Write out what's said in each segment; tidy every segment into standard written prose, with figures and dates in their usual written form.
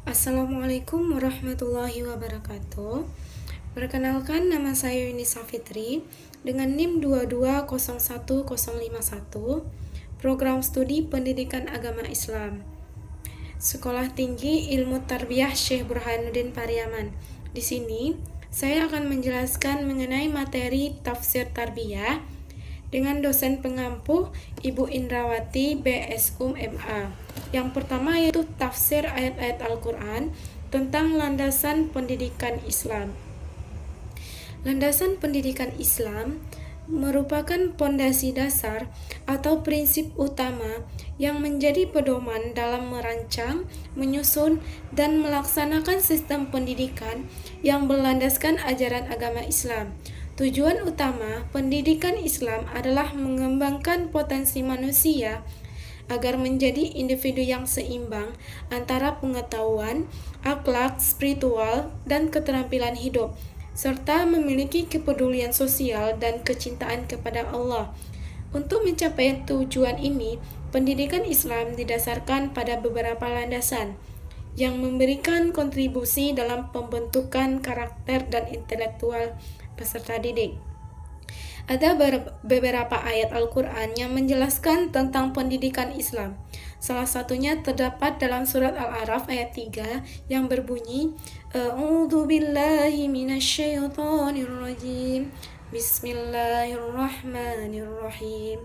Assalamualaikum warahmatullahi wabarakatuh. Perkenalkan, nama saya Yunisa Fitri dengan NIM 2201051, Program Studi Pendidikan Agama Islam, Sekolah Tinggi Ilmu Tarbiyah Syekh Burhanuddin Pariaman. Di sini saya akan menjelaskan mengenai materi tafsir tarbiyah dengan dosen pengampu Ibu Indrawati BSum MA. Yang pertama yaitu tafsir ayat-ayat Al-Quran tentang landasan pendidikan Islam. Landasan pendidikan Islam merupakan pondasi dasar atau prinsip utama yang menjadi pedoman dalam merancang, menyusun, dan melaksanakan sistem pendidikan yang berlandaskan ajaran agama Islam. Tujuan utama pendidikan Islam adalah mengembangkan potensi manusia agar menjadi individu yang seimbang antara pengetahuan, akhlak, spiritual, dan keterampilan hidup, serta memiliki kepedulian sosial dan kecintaan kepada Allah. Untuk mencapai tujuan ini, pendidikan Islam didasarkan pada beberapa landasan yang memberikan kontribusi dalam pembentukan karakter dan intelektual peserta didik. Ada beberapa ayat Al-Quran yang menjelaskan tentang pendidikan Islam. Salah satunya terdapat dalam surat Al-A'raf ayat 3 yang berbunyi, A'udzu billahi minasyaitonir rajim. Bismillahirrahmanirrahim.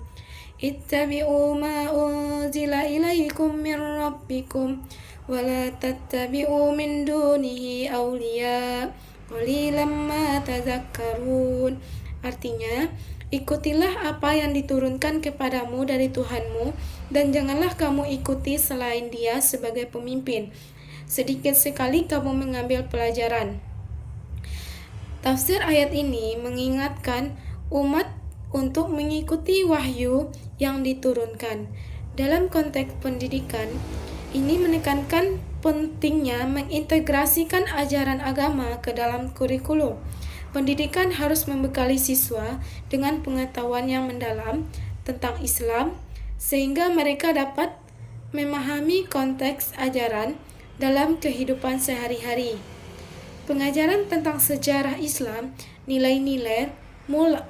Ittabi'u ma unzila ilaikum min rabbikum wa la tattabi'u min dunihi awliya qalilan ma tadhakkarun. Artinya, ikutilah apa yang diturunkan kepadamu dari Tuhanmu dan janganlah kamu ikuti selain Dia sebagai pemimpin. Sedikit sekali kamu mengambil pelajaran. Tafsir ayat ini mengingatkan umat untuk mengikuti wahyu yang diturunkan. Dalam konteks pendidikan, ini menekankan pentingnya mengintegrasikan ajaran agama ke dalam kurikulum. Pendidikan harus membekali siswa dengan pengetahuan yang mendalam tentang Islam, sehingga mereka dapat memahami konteks ajaran dalam kehidupan sehari-hari. Pengajaran tentang sejarah Islam, nilai-nilai,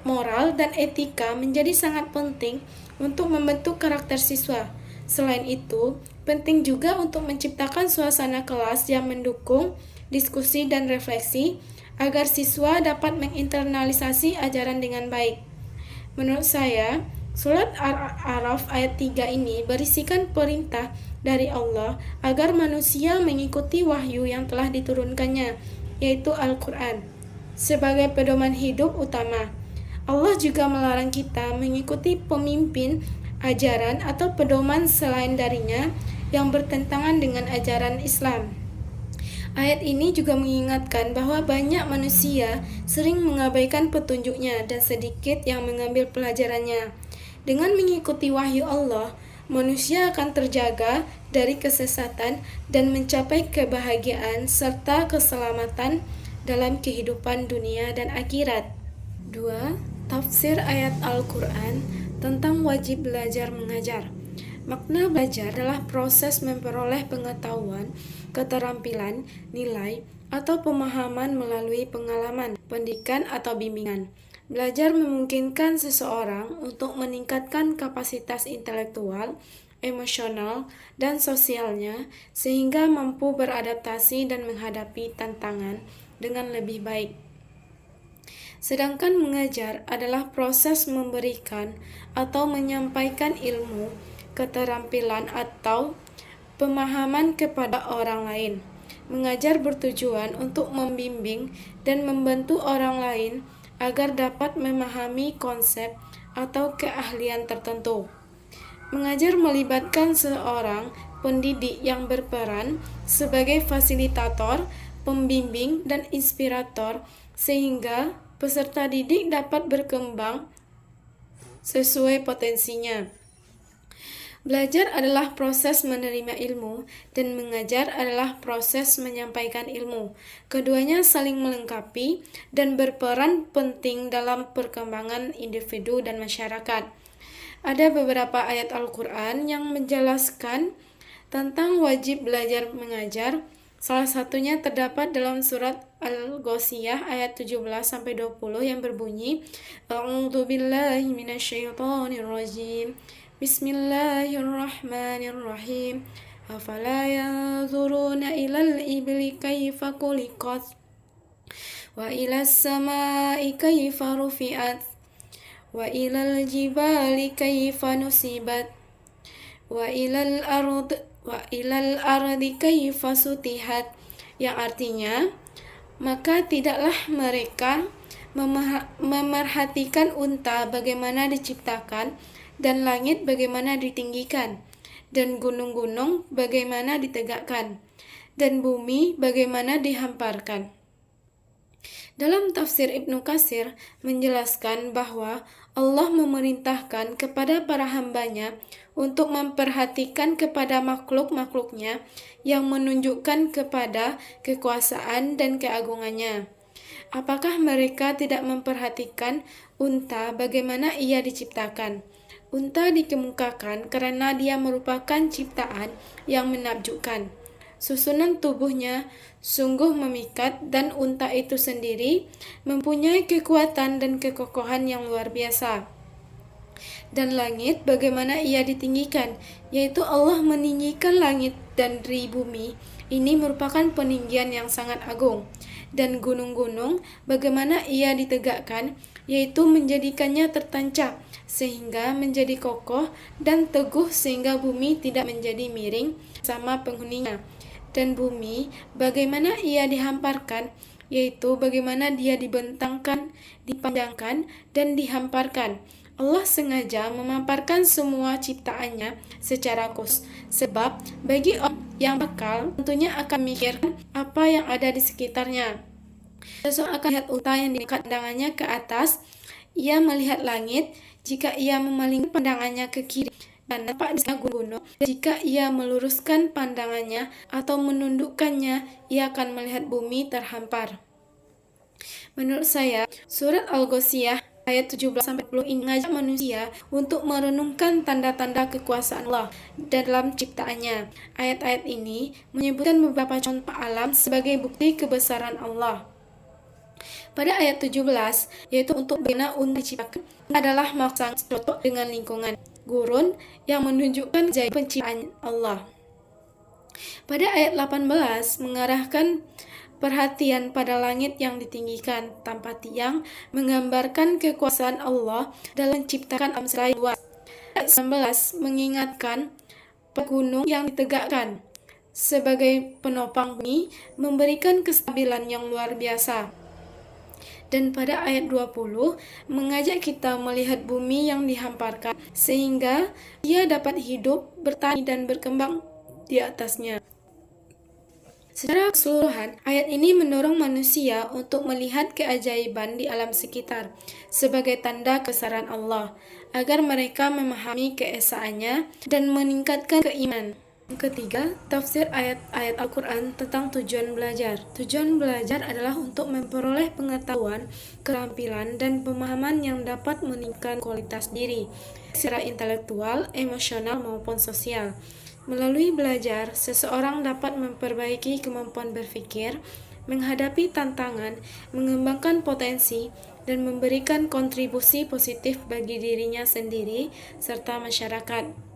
moral, dan etika menjadi sangat penting untuk membentuk karakter siswa. Selain itu, penting juga untuk menciptakan suasana kelas yang mendukung diskusi dan refleksi, agar siswa dapat menginternalisasi ajaran dengan baik. Menurut saya, surat Al-A'raf ayat 3 ini berisikan perintah dari Allah agar manusia mengikuti wahyu yang telah diturunkannya, yaitu Al-Quran, sebagai pedoman hidup utama. Allah juga melarang kita mengikuti pemimpin, ajaran, atau pedoman selain darinya yang bertentangan dengan ajaran Islam. Ayat ini juga mengingatkan bahwa banyak manusia sering mengabaikan petunjuknya dan sedikit yang mengambil pelajarannya. Dengan mengikuti wahyu Allah, manusia akan terjaga dari kesesatan dan mencapai kebahagiaan serta keselamatan dalam kehidupan dunia dan akhirat. 2. Tafsir ayat Al-Quran tentang wajib belajar mengajar. Makna belajar adalah proses memperoleh pengetahuan, keterampilan, nilai, atau pemahaman melalui pengalaman, pendidikan, atau bimbingan. Belajar memungkinkan seseorang untuk meningkatkan kapasitas intelektual, emosional, dan sosialnya sehingga mampu beradaptasi dan menghadapi tantangan dengan lebih baik. Sedangkan mengajar adalah proses memberikan atau menyampaikan ilmu, keterampilan, atau pemahaman kepada orang lain. Mengajar bertujuan untuk membimbing dan membantu orang lain agar dapat memahami konsep atau keahlian tertentu. Mengajar melibatkan seorang pendidik yang berperan sebagai fasilitator, pembimbing, dan inspirator sehingga peserta didik dapat berkembang sesuai potensinya. Belajar adalah proses menerima ilmu dan mengajar adalah proses menyampaikan ilmu. Keduanya saling melengkapi dan berperan penting dalam perkembangan individu dan masyarakat. Ada beberapa ayat Al-Quran yang menjelaskan tentang wajib belajar mengajar Salah satunya terdapat dalam surat Al-Ghasyiyah ayat 17-20 yang berbunyi, A'udzu billahi minasyaitonir rajim. Bismillahirrahmanirrahim. Afala yanzuruna ilal ibli kaifa khuliqat wa ilas samai kaifa rufi'at wa ilal jibali kaifa nusibat wa ilal ardi kaifa sutihat, yang artinya, maka tidaklah mereka memerhatikan unta bagaimana diciptakan, dan langit bagaimana ditinggikan, dan gunung-gunung bagaimana ditegakkan, dan bumi bagaimana dihamparkan. Dalam tafsir Ibnu Katsir menjelaskan bahwa Allah memerintahkan kepada para hambanya untuk memperhatikan kepada makhluk-makhluknya yang menunjukkan kepada kekuasaan dan keagungannya. Apakah mereka tidak memperhatikan unta bagaimana ia diciptakan? Unta dikemukakan karena dia merupakan ciptaan yang menakjubkan. Susunan tubuhnya sungguh memikat, dan unta itu sendiri mempunyai kekuatan dan kekokohan yang luar biasa. Dan langit bagaimana ia ditinggikan, yaitu Allah meninggikan langit dan dari bumi. Ini merupakan peninggian yang sangat agung. Dan gunung-gunung bagaimana ia ditegakkan, yaitu menjadikannya tertancap sehingga menjadi kokoh dan teguh sehingga bumi tidak menjadi miring sama penghuninya. Dan bumi bagaimana ia dihamparkan, yaitu bagaimana dia dibentangkan, dipanjangkan, dan dihamparkan. Allah sengaja memaparkan semua ciptaannya secara khusus, sebab bagi orang yang bakal tentunya akan memikirkan apa yang ada di sekitarnya. Seseorang akan melihat unta yang diangkat pandangannya ke atas, ia melihat langit. Jika ia memalingkan pandangannya ke kiri dan nampak di sana gunung, jika ia meluruskan pandangannya atau menundukkannya, ia akan melihat bumi terhampar. Menurut saya, surat Al-Ghasyiyah ayat 17-20 ini mengajak manusia untuk merenungkan tanda-tanda kekuasaan Allah dalam ciptaannya. Ayat-ayat ini menyebutkan beberapa contoh alam sebagai bukti kebesaran Allah. Pada ayat 17, yaitu untuk bagaimana unta diciptakan, adalah maksang cocok dengan lingkungan gurun yang menunjukkan jaya penciptaan Allah. Pada ayat 18 mengarahkan perhatian pada langit yang ditinggikan tanpa tiang, menggambarkan kekuasaan Allah dalam menciptakan alam semesta luas. Ayat 19 mengingatkan gunung yang ditegakkan sebagai penopang bumi, memberikan kestabilan yang luar biasa. Dan pada ayat 20 mengajak kita melihat bumi yang dihamparkan sehingga ia dapat hidup, bertani dan berkembang di atasnya. Secara keseluruhan, ayat ini mendorong manusia untuk melihat keajaiban di alam sekitar sebagai tanda kebesaran Allah, agar mereka memahami keesaannya dan meningkatkan keimanan. Yang ketiga, tafsir ayat-ayat Al-Quran tentang tujuan belajar. Tujuan belajar adalah untuk memperoleh pengetahuan, keterampilan, dan pemahaman yang dapat meningkatkan kualitas diri secara intelektual, emosional, maupun sosial. Melalui belajar, seseorang dapat memperbaiki kemampuan berpikir, menghadapi tantangan, mengembangkan potensi, dan memberikan kontribusi positif bagi dirinya sendiri serta masyarakat.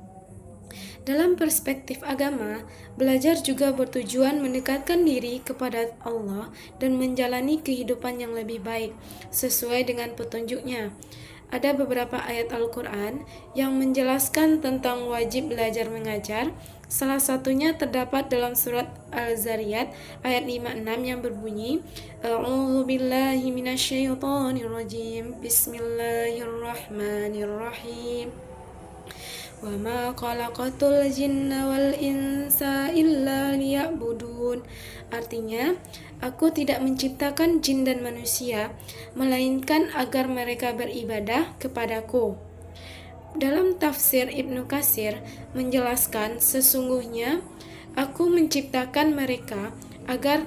Dalam perspektif agama, belajar juga bertujuan mendekatkan diri kepada Allah dan menjalani kehidupan yang lebih baik sesuai dengan petunjuknya. Ada beberapa ayat Al-Quran yang menjelaskan tentang wajib belajar mengajar. Salah satunya terdapat dalam surat Al-Zariyat ayat 56 yang berbunyi, A'udzu billahi minasyaitonir rajim. Bismillahirrahmanirrahim. Wa ma khalaqatul jinna wal insa illa liya'budun. Artinya, aku tidak menciptakan jin dan manusia melainkan agar mereka beribadah kepadaku. Dalam tafsir Ibnu Katsir menjelaskan, sesungguhnya aku menciptakan mereka agar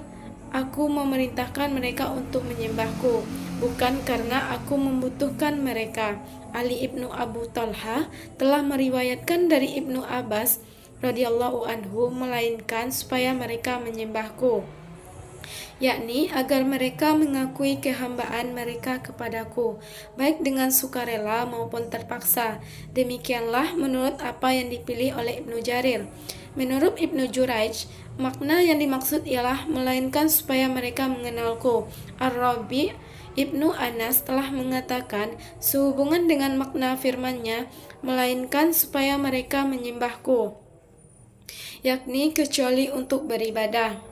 aku memerintahkan mereka untuk menyembahku, bukan karena aku membutuhkan mereka. Ali ibnu Abu Talha telah meriwayatkan dari Ibnu Abbas radhiyallahu anhu, melainkan supaya mereka menyembahku, yakni agar mereka mengakui kehambaan mereka kepadaku, baik dengan sukarela maupun terpaksa. Demikianlah menurut apa yang dipilih oleh Ibnu Jarir. Menurut Ibnu Jurayj, makna yang dimaksud ialah melainkan supaya mereka mengenalku. Ar-Rabi' Ibnu Anas telah mengatakan sehubungan dengan makna firman-Nya, melainkan supaya mereka menyembahku, yakni kecuali untuk beribadah.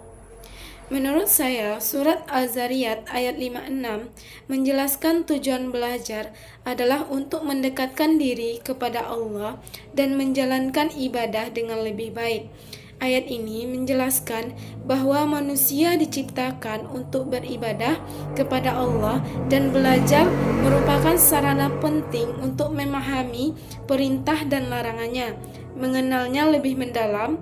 Menurut saya, surat Az-Zariyat ayat 56 menjelaskan tujuan belajar adalah untuk mendekatkan diri kepada Allah dan menjalankan ibadah dengan lebih baik. Ayat ini menjelaskan bahwa manusia diciptakan untuk beribadah kepada Allah, dan belajar merupakan sarana penting untuk memahami perintah dan larangannya, mengenalnya lebih mendalam,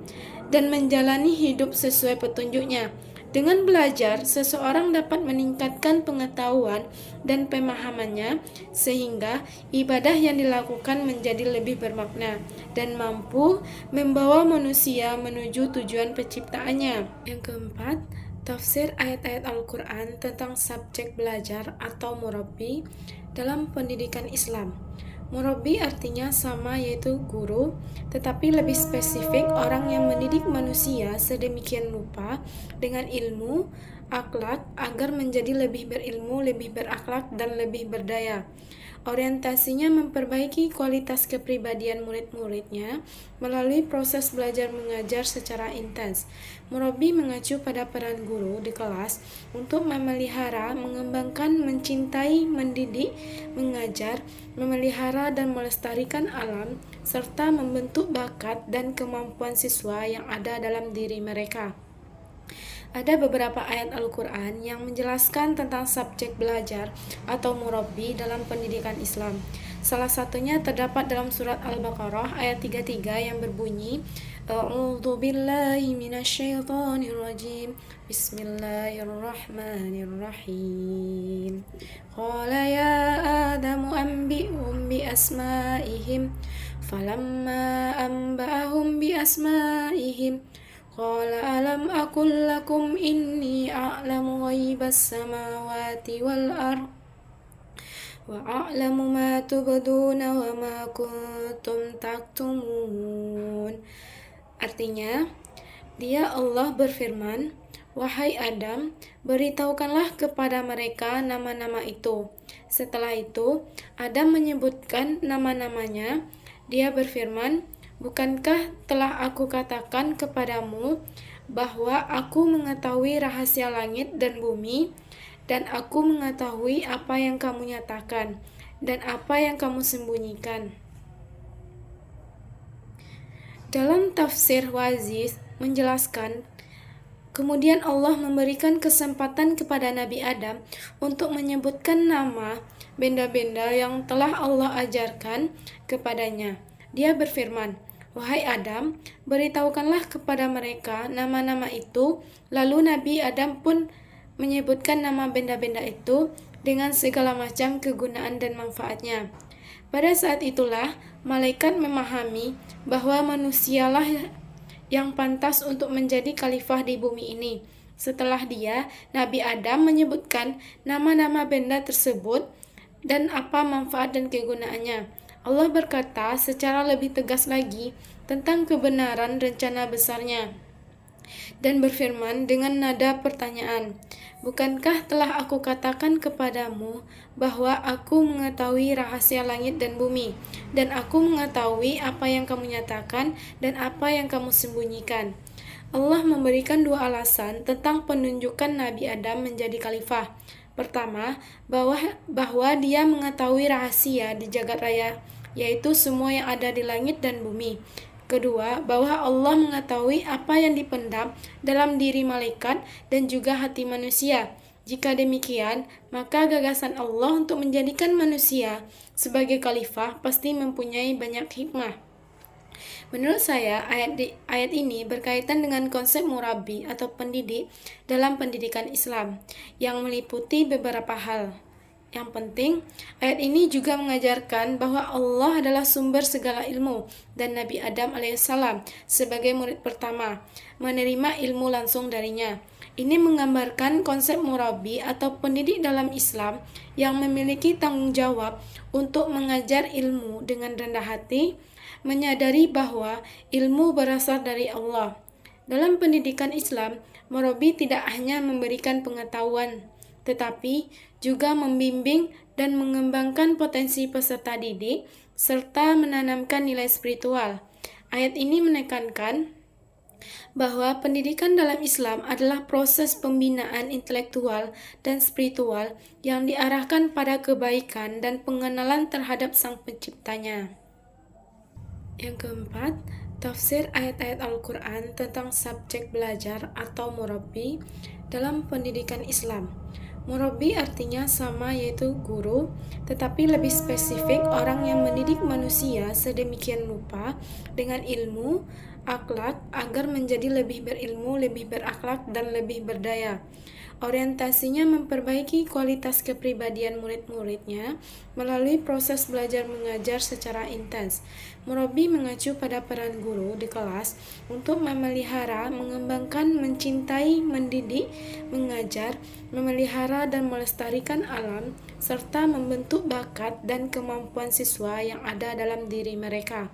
dan menjalani hidup sesuai petunjuknya. Dengan belajar, seseorang dapat meningkatkan pengetahuan dan pemahamannya, sehingga ibadah yang dilakukan menjadi lebih bermakna dan mampu membawa manusia menuju tujuan penciptaannya. Yang keempat, tafsir ayat-ayat Al-Quran tentang subjek belajar atau murabbi dalam pendidikan Islam. Murabbi artinya sama, yaitu guru, tetapi lebih spesifik orang yang mendidik manusia sedemikian rupa dengan ilmu, akhlak, agar menjadi lebih berilmu, lebih berakhlak, dan lebih berdaya. Orientasinya memperbaiki kualitas kepribadian murid-muridnya melalui proses belajar mengajar secara intens. Murabbi mengacu pada peran guru di kelas untuk memelihara, mengembangkan, mencintai, mendidik, mengajar, memelihara dan melestarikan alam, serta membentuk bakat dan kemampuan siswa yang ada dalam diri mereka. Ada beberapa ayat Al-Quran yang menjelaskan tentang subjek belajar atau murabbi dalam pendidikan Islam. Salah satunya terdapat dalam surat Al-Baqarah ayat 33 yang berbunyi, A'udzu billahi minasyaitonir rajim. Bismillahirrahmanirrahim. Qala ya Adamu anbi'hum bi asma'ihim. Falamma anba'ahum bi asma'ihim, Qala alam aqul lakum inni a'lamu ghaibas samawati wal ard wa a'lamu ma tubduna wa ma kuntum taktumun. Artinya, Dia Allah berfirman, wahai Adam, beritahukanlah kepada mereka nama-nama itu. Setelah itu, Adam menyebutkan nama-namanya. Dia berfirman, bukankah telah aku katakan kepadamu bahwa aku mengetahui rahasia langit dan bumi, dan aku mengetahui apa yang kamu nyatakan dan apa yang kamu sembunyikan. Dalam tafsir Waziz menjelaskan, kemudian Allah memberikan kesempatan kepada Nabi Adam untuk menyebutkan nama benda-benda yang telah Allah ajarkan kepadanya. Dia berfirman, wahai Adam, beritahukanlah kepada mereka nama-nama itu. Lalu Nabi Adam pun menyebutkan nama benda-benda itu dengan segala macam kegunaan dan manfaatnya. Pada saat itulah, malaikat memahami bahwa manusialah yang pantas untuk menjadi khalifah di bumi ini. Setelah dia, Nabi Adam menyebutkan nama-nama benda tersebut dan apa manfaat dan kegunaannya. Allah berkata secara lebih tegas lagi tentang kebenaran rencana besarnya dan berfirman dengan nada pertanyaan, bukankah telah aku katakan kepadamu bahwa aku mengetahui rahasia langit dan bumi, dan aku mengetahui apa yang kamu nyatakan dan apa yang kamu sembunyikan. Allah memberikan dua alasan tentang penunjukan Nabi Adam menjadi khalifah. Pertama, bahwa dia mengetahui rahasia di jagat raya, yaitu semua yang ada di langit dan bumi. Kedua, bahwa Allah mengetahui apa yang dipendam dalam diri malaikat dan juga hati manusia. Jika demikian, maka gagasan Allah untuk menjadikan manusia sebagai khalifah pasti mempunyai banyak hikmah. Menurut saya, ayat ini berkaitan dengan konsep murabbi atau pendidik dalam pendidikan Islam yang meliputi beberapa hal. Yang penting, ayat ini juga mengajarkan bahwa Allah adalah sumber segala ilmu dan Nabi Adam alaihissalam sebagai murid pertama menerima ilmu langsung darinya. Ini menggambarkan konsep murabi atau pendidik dalam Islam yang memiliki tanggung jawab untuk mengajar ilmu dengan rendah hati, menyadari bahwa ilmu berasal dari Allah. Dalam pendidikan Islam, murabi tidak hanya memberikan pengetahuan, tetapi juga membimbing dan mengembangkan potensi peserta didik serta menanamkan nilai spiritual. Ayat ini menekankan bahwa pendidikan dalam Islam adalah proses pembinaan intelektual dan spiritual yang diarahkan pada kebaikan dan pengenalan terhadap Sang Penciptanya. Yang keempat, tafsir ayat-ayat Al-Quran tentang subjek belajar atau murabbi dalam pendidikan Islam. Murabbi artinya sama, yaitu guru, tetapi lebih spesifik orang yang mendidik manusia sedemikian rupa dengan ilmu, akhlak agar menjadi lebih berilmu, lebih berakhlak, dan lebih berdaya. Orientasinya memperbaiki kualitas kepribadian murid-muridnya melalui proses belajar mengajar secara intens. Murabi mengacu pada peran guru di kelas untuk memelihara, mengembangkan, mencintai, mendidik, mengajar, memelihara dan melestarikan alam, serta membentuk bakat dan kemampuan siswa yang ada dalam diri mereka.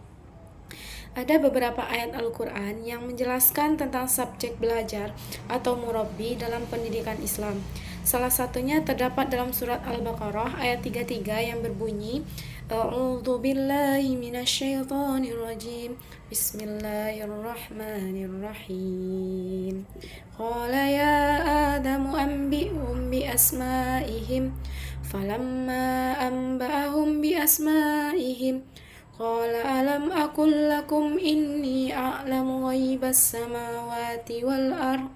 Ada beberapa ayat Al-Quran yang menjelaskan tentang subjek belajar atau murabbi dalam pendidikan Islam. Salah satunya terdapat dalam surat Al-Baqarah ayat 33 yang berbunyi, A'udzu billahi minasyaitonir rajim. Bismillahirrahmanirrahim. Qala ya Adamu anbi'hum bi asma'ihim. Falamma anba'ahum bi asma'ihim Qala alam aqul lakum inni a'lamu ghaibas samawati wal ardh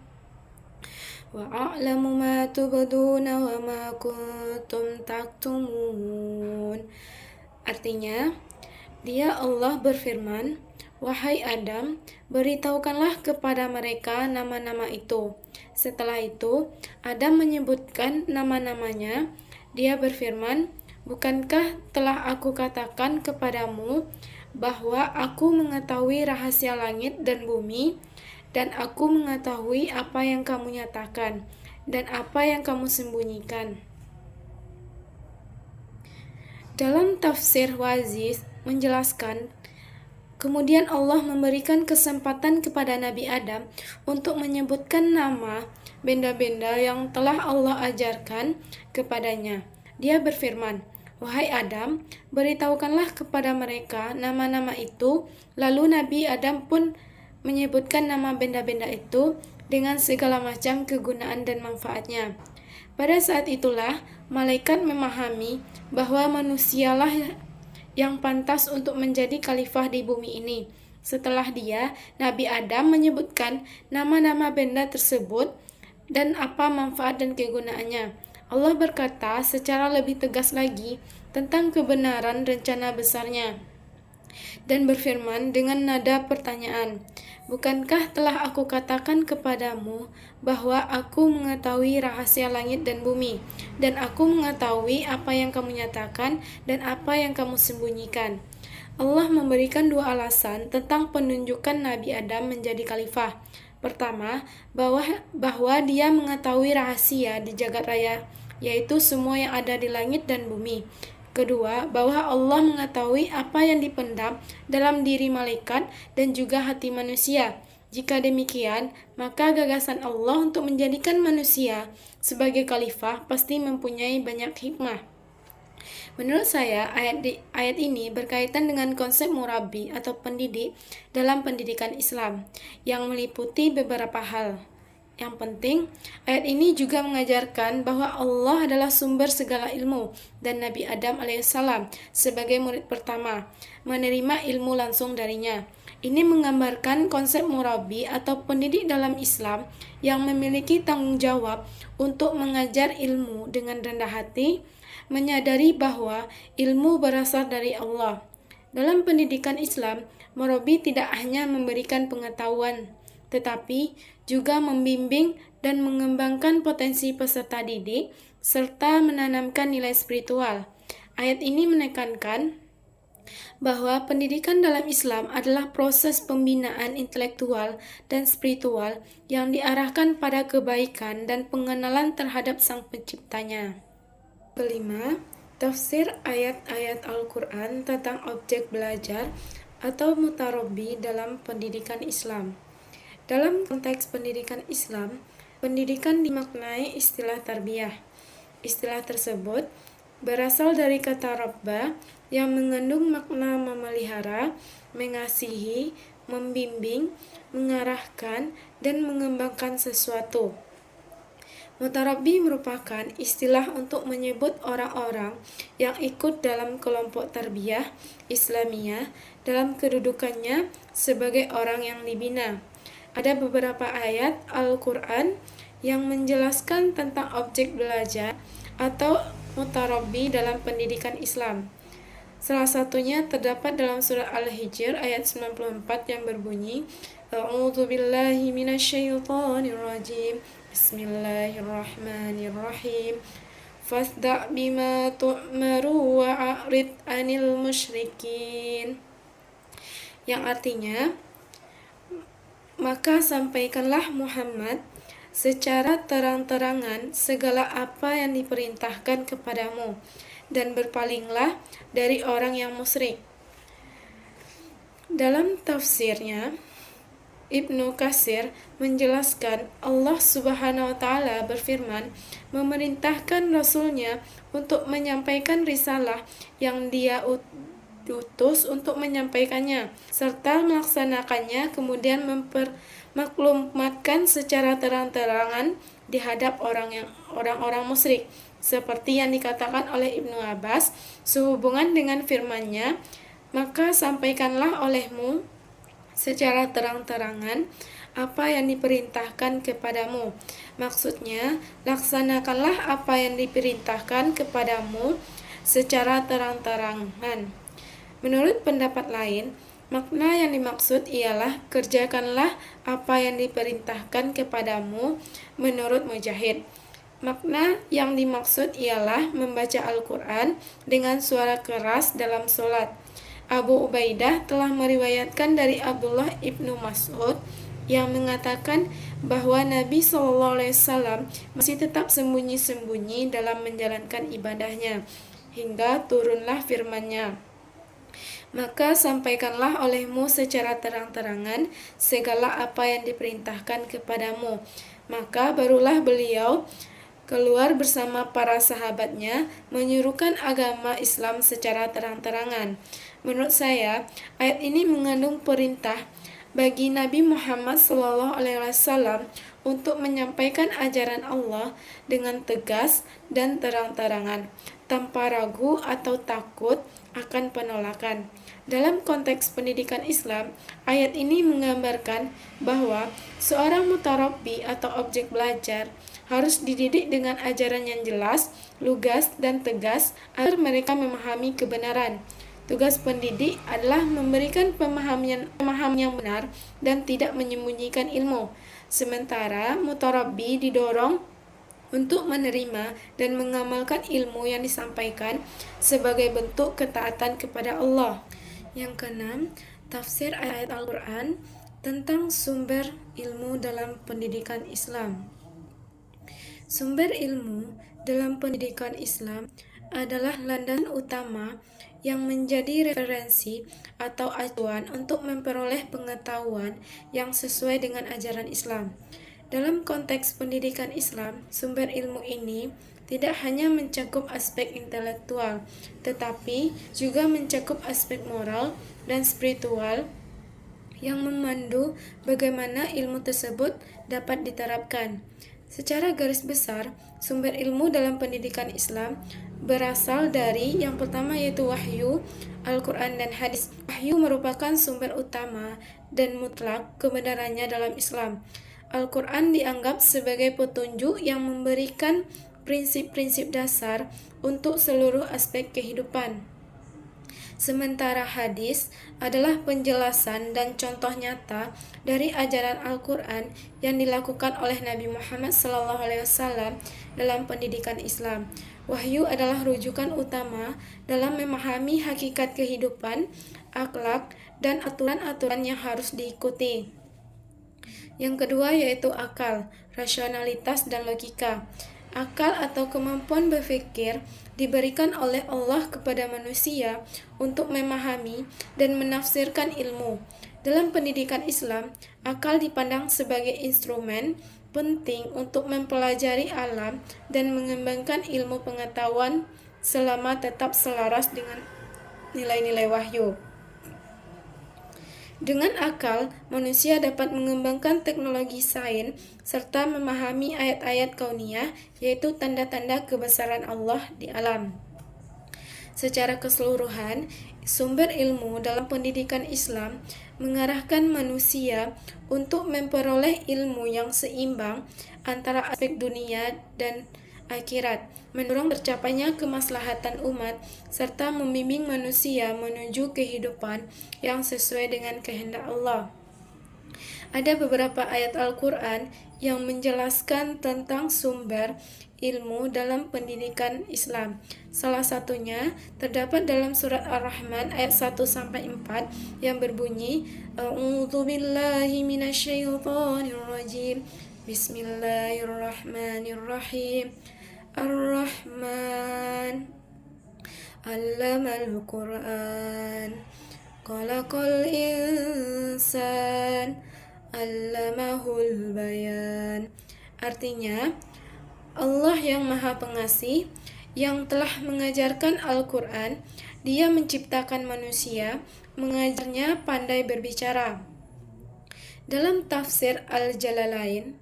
wa a'lamu ma tubduna wa ma kuntum taktumun. Artinya, dia Allah berfirman, wahai Adam, beritahukanlah kepada mereka nama-nama itu. Setelah itu, Adam menyebutkan nama-namanya. Dia berfirman, bukankah telah aku katakan kepadamu bahwa aku mengetahui rahasia langit dan bumi, dan aku mengetahui apa yang kamu nyatakan dan apa yang kamu sembunyikan. Dalam tafsir Waziz menjelaskan, kemudian Allah memberikan kesempatan kepada Nabi Adam untuk menyebutkan nama benda-benda yang telah Allah ajarkan kepadanya. Dia berfirman, wahai Adam, beritahukanlah kepada mereka nama-nama itu. Lalu Nabi Adam pun menyebutkan nama benda-benda itu dengan segala macam kegunaan dan manfaatnya. Pada saat itulah, malaikat memahami bahwa manusialah yang pantas untuk menjadi khalifah di bumi ini. Setelah dia, Nabi Adam menyebutkan nama-nama benda tersebut dan apa manfaat dan kegunaannya. Allah berkata secara lebih tegas lagi tentang kebenaran rencana besarnya dan berfirman dengan nada pertanyaan, bukankah telah aku katakan kepadamu bahwa aku mengetahui rahasia langit dan bumi, dan aku mengetahui apa yang kamu nyatakan dan apa yang kamu sembunyikan. Allah memberikan dua alasan tentang penunjukan Nabi Adam menjadi khalifah. Pertama, bahwa dia mengetahui rahasia di jagat raya, yaitu semua yang ada di langit dan bumi. Kedua, bahwa Allah mengetahui apa yang dipendam dalam diri malaikat dan juga hati manusia. Jika demikian, maka gagasan Allah untuk menjadikan manusia sebagai khalifah pasti mempunyai banyak hikmah. Menurut saya, ayat ini berkaitan dengan konsep murabi atau pendidik dalam pendidikan Islam yang meliputi beberapa hal. Yang penting, ayat ini juga mengajarkan bahwa Allah adalah sumber segala ilmu dan Nabi Adam alaihissalam sebagai murid pertama menerima ilmu langsung darinya. Ini menggambarkan konsep murabi atau pendidik dalam Islam yang memiliki tanggung jawab untuk mengajar ilmu dengan rendah hati, menyadari bahwa ilmu berasal dari Allah. Dalam pendidikan Islam, murabi tidak hanya memberikan pengetahuan, tetapi juga membimbing dan mengembangkan potensi peserta didik serta menanamkan nilai spiritual. Ayat ini menekankan bahwa pendidikan dalam Islam adalah proses pembinaan intelektual dan spiritual yang diarahkan pada kebaikan dan pengenalan terhadap Sang Penciptanya. Kelima, tafsir ayat-ayat Al-Quran tentang objek belajar atau mutarabbi dalam pendidikan Islam. Dalam konteks pendidikan Islam, pendidikan dimaknai istilah tarbiyah. Istilah tersebut berasal dari kata rabba yang mengandung makna memelihara, mengasihi, membimbing, mengarahkan, dan mengembangkan sesuatu. Mutarabbi merupakan istilah untuk menyebut orang-orang yang ikut dalam kelompok tarbiyah Islamiyah dalam kedudukannya sebagai orang yang dibina. Ada beberapa ayat Al-Quran yang menjelaskan tentang objek belajar atau mutarabbi dalam pendidikan Islam. Salah satunya terdapat dalam surat Al-Hijr ayat 94 yang berbunyi, A'udzu billahi minasyaitonir rajim. Bismillahirrahmanirrahim. Fasda' bima tu'maru wa'rid 'anil musyrikin. Yang artinya, maka sampaikanlah Muhammad secara terang-terangan segala apa yang diperintahkan kepadamu, dan berpalinglah dari orang yang musyrik. Dalam tafsirnya, Ibnu Katsir menjelaskan Allah Subhanahu wa Ta'ala berfirman, memerintahkan Rasulnya untuk menyampaikan risalah yang Dia diutus untuk menyampaikannya, serta melaksanakannya, kemudian maklumatkan secara terang-terangan di hadap orang-orang musyrik, seperti yang dikatakan oleh Ibnu Abbas sehubungan dengan firman-Nya, maka sampaikanlah olehmu secara terang-terangan apa yang diperintahkan kepadamu. Maksudnya, laksanakanlah apa yang diperintahkan kepadamu secara terang-terangan. Menurut pendapat lain, makna yang dimaksud ialah kerjakanlah apa yang diperintahkan kepadamu menurut Mujahid. Makna yang dimaksud ialah membaca Al-Quran dengan suara keras dalam sholat. Abu Ubaidah telah meriwayatkan dari Abdullah ibnu Mas'ud yang mengatakan bahwa Nabi SAW masih tetap sembunyi-sembunyi dalam menjalankan ibadahnya, hingga turunlah firman-Nya, maka sampaikanlah olehmu secara terang-terangan segala apa yang diperintahkan kepadamu. Maka barulah beliau keluar bersama para sahabatnya menyuruhkan agama Islam secara terang-terangan. Menurut saya, ayat ini mengandung perintah bagi Nabi Muhammad SAW untuk menyampaikan ajaran Allah dengan tegas dan terang-terangan, tanpa ragu atau takut akan penolakan. Dalam konteks pendidikan Islam, ayat ini menggambarkan bahwa seorang mutarabbi atau objek belajar harus dididik dengan ajaran yang jelas, lugas, dan tegas agar mereka memahami kebenaran. Tugas pendidik adalah memberikan pemahaman yang benar dan tidak menyembunyikan ilmu. Sementara mutarabbi didorong untuk menerima dan mengamalkan ilmu yang disampaikan sebagai bentuk ketaatan kepada Allah. Yang keenam, tafsir ayat Al-Quran tentang sumber ilmu dalam pendidikan Islam. Sumber ilmu dalam pendidikan Islam adalah landasan utama yang menjadi referensi atau acuan untuk memperoleh pengetahuan yang sesuai dengan ajaran Islam. Dalam konteks pendidikan Islam, sumber ilmu ini tidak hanya mencakup aspek intelektual, tetapi juga mencakup aspek moral dan spiritual yang memandu bagaimana ilmu tersebut dapat diterapkan. Secara garis besar, sumber ilmu dalam pendidikan Islam berasal dari yang pertama yaitu wahyu, Al-Quran dan hadis. Wahyu merupakan sumber utama dan mutlak kebenarannya dalam Islam. Al-Quran dianggap sebagai petunjuk yang memberikan prinsip-prinsip dasar untuk seluruh aspek kehidupan. Sementara hadis adalah penjelasan dan contoh nyata dari ajaran Al-Quran yang dilakukan oleh Nabi Muhammad SAW dalam pendidikan Islam. Wahyu adalah rujukan utama dalam memahami hakikat kehidupan, akhlak, dan aturan-aturan yang harus diikuti. Yang kedua yaitu akal, rasionalitas, dan logika. Akal atau kemampuan berpikir diberikan oleh Allah kepada manusia untuk memahami dan menafsirkan ilmu. Dalam pendidikan Islam, akal dipandang sebagai instrumen penting untuk mempelajari alam dan mengembangkan ilmu pengetahuan selama tetap selaras dengan nilai-nilai wahyu. Dengan akal, manusia dapat mengembangkan teknologi sains serta memahami ayat-ayat kauniyah, yaitu tanda-tanda kebesaran Allah di alam. Secara keseluruhan, sumber ilmu dalam pendidikan Islam mengarahkan manusia untuk memperoleh ilmu yang seimbang antara aspek dunia dan akhirat, mendorong tercapainya kemaslahatan umat, serta membimbing manusia menuju kehidupan yang sesuai dengan kehendak Allah. Ada beberapa ayat Al-Quran yang menjelaskan tentang sumber ilmu dalam pendidikan Islam. Salah satunya terdapat dalam surat Ar-Rahman ayat 1-4 yang berbunyi, A'udzubillahi minasyaitonirrajim. Bismillahirrahmanirrahim. Ar-Rahman Allamal Qur'an Khalaqal insan Allamahul bayan. Artinya, Allah yang Maha Pengasih yang telah mengajarkan Al-Quran, Dia menciptakan manusia, mengajarnya pandai berbicara. Dalam tafsir Al-Jalalain,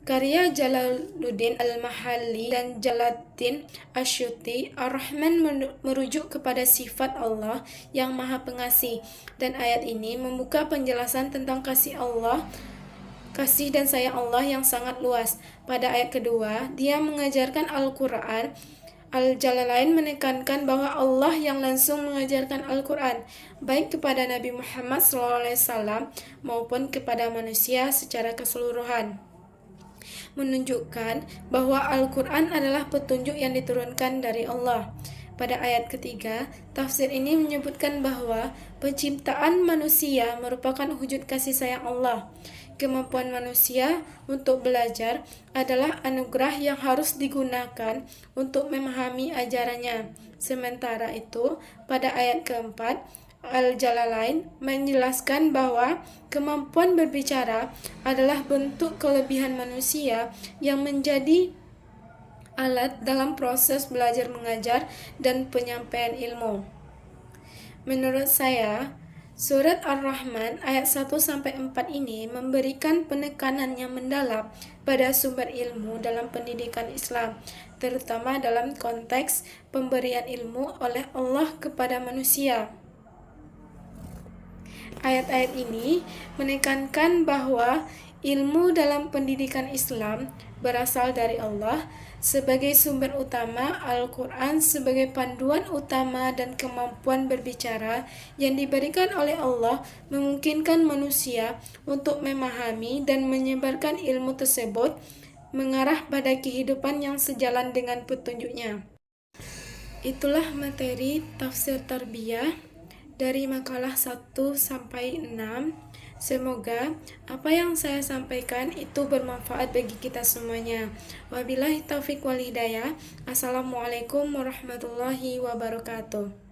karya Jalaluddin Al-Mahalli dan Jalaluddin Asyuti, Ar-Rahman merujuk kepada sifat Allah yang Maha Pengasih, dan ayat ini membuka penjelasan tentang kasih dan sayang Allah yang sangat luas. Pada ayat kedua, dia mengajarkan Al-Quran. Al-Jalalain menekankan bahwa Allah yang langsung mengajarkan Al-Quran, baik kepada Nabi Muhammad SAW maupun kepada manusia secara keseluruhan, menunjukkan bahwa Al-Quran adalah petunjuk yang diturunkan dari Allah. Pada ayat ketiga, tafsir ini menyebutkan bahwa penciptaan manusia merupakan wujud kasih sayang Allah. Kemampuan manusia untuk belajar adalah anugerah yang harus digunakan untuk memahami ajarannya. Sementara itu, pada ayat keempat, Al-Jalalain menjelaskan bahwa kemampuan berbicara adalah bentuk kelebihan manusia yang menjadi alat dalam proses belajar mengajar dan penyampaian ilmu. Menurut saya, surat Ar-Rahman ayat 1-4 ini memberikan penekanan yang mendalam pada sumber ilmu dalam pendidikan Islam, terutama dalam konteks pemberian ilmu oleh Allah kepada manusia. Ayat-ayat ini menekankan bahwa ilmu dalam pendidikan Islam berasal dari Allah sebagai sumber utama, Al-Quran sebagai panduan utama, dan kemampuan berbicara yang diberikan oleh Allah memungkinkan manusia untuk memahami dan menyebarkan ilmu tersebut mengarah pada kehidupan yang sejalan dengan petunjuknya. Itulah materi tafsir tarbiyah dari makalah 1-6. Semoga apa yang saya sampaikan itu bermanfaat bagi kita semuanya. Wabillahi taufiq wal hidayah. Assalamualaikum warahmatullahi wabarakatuh.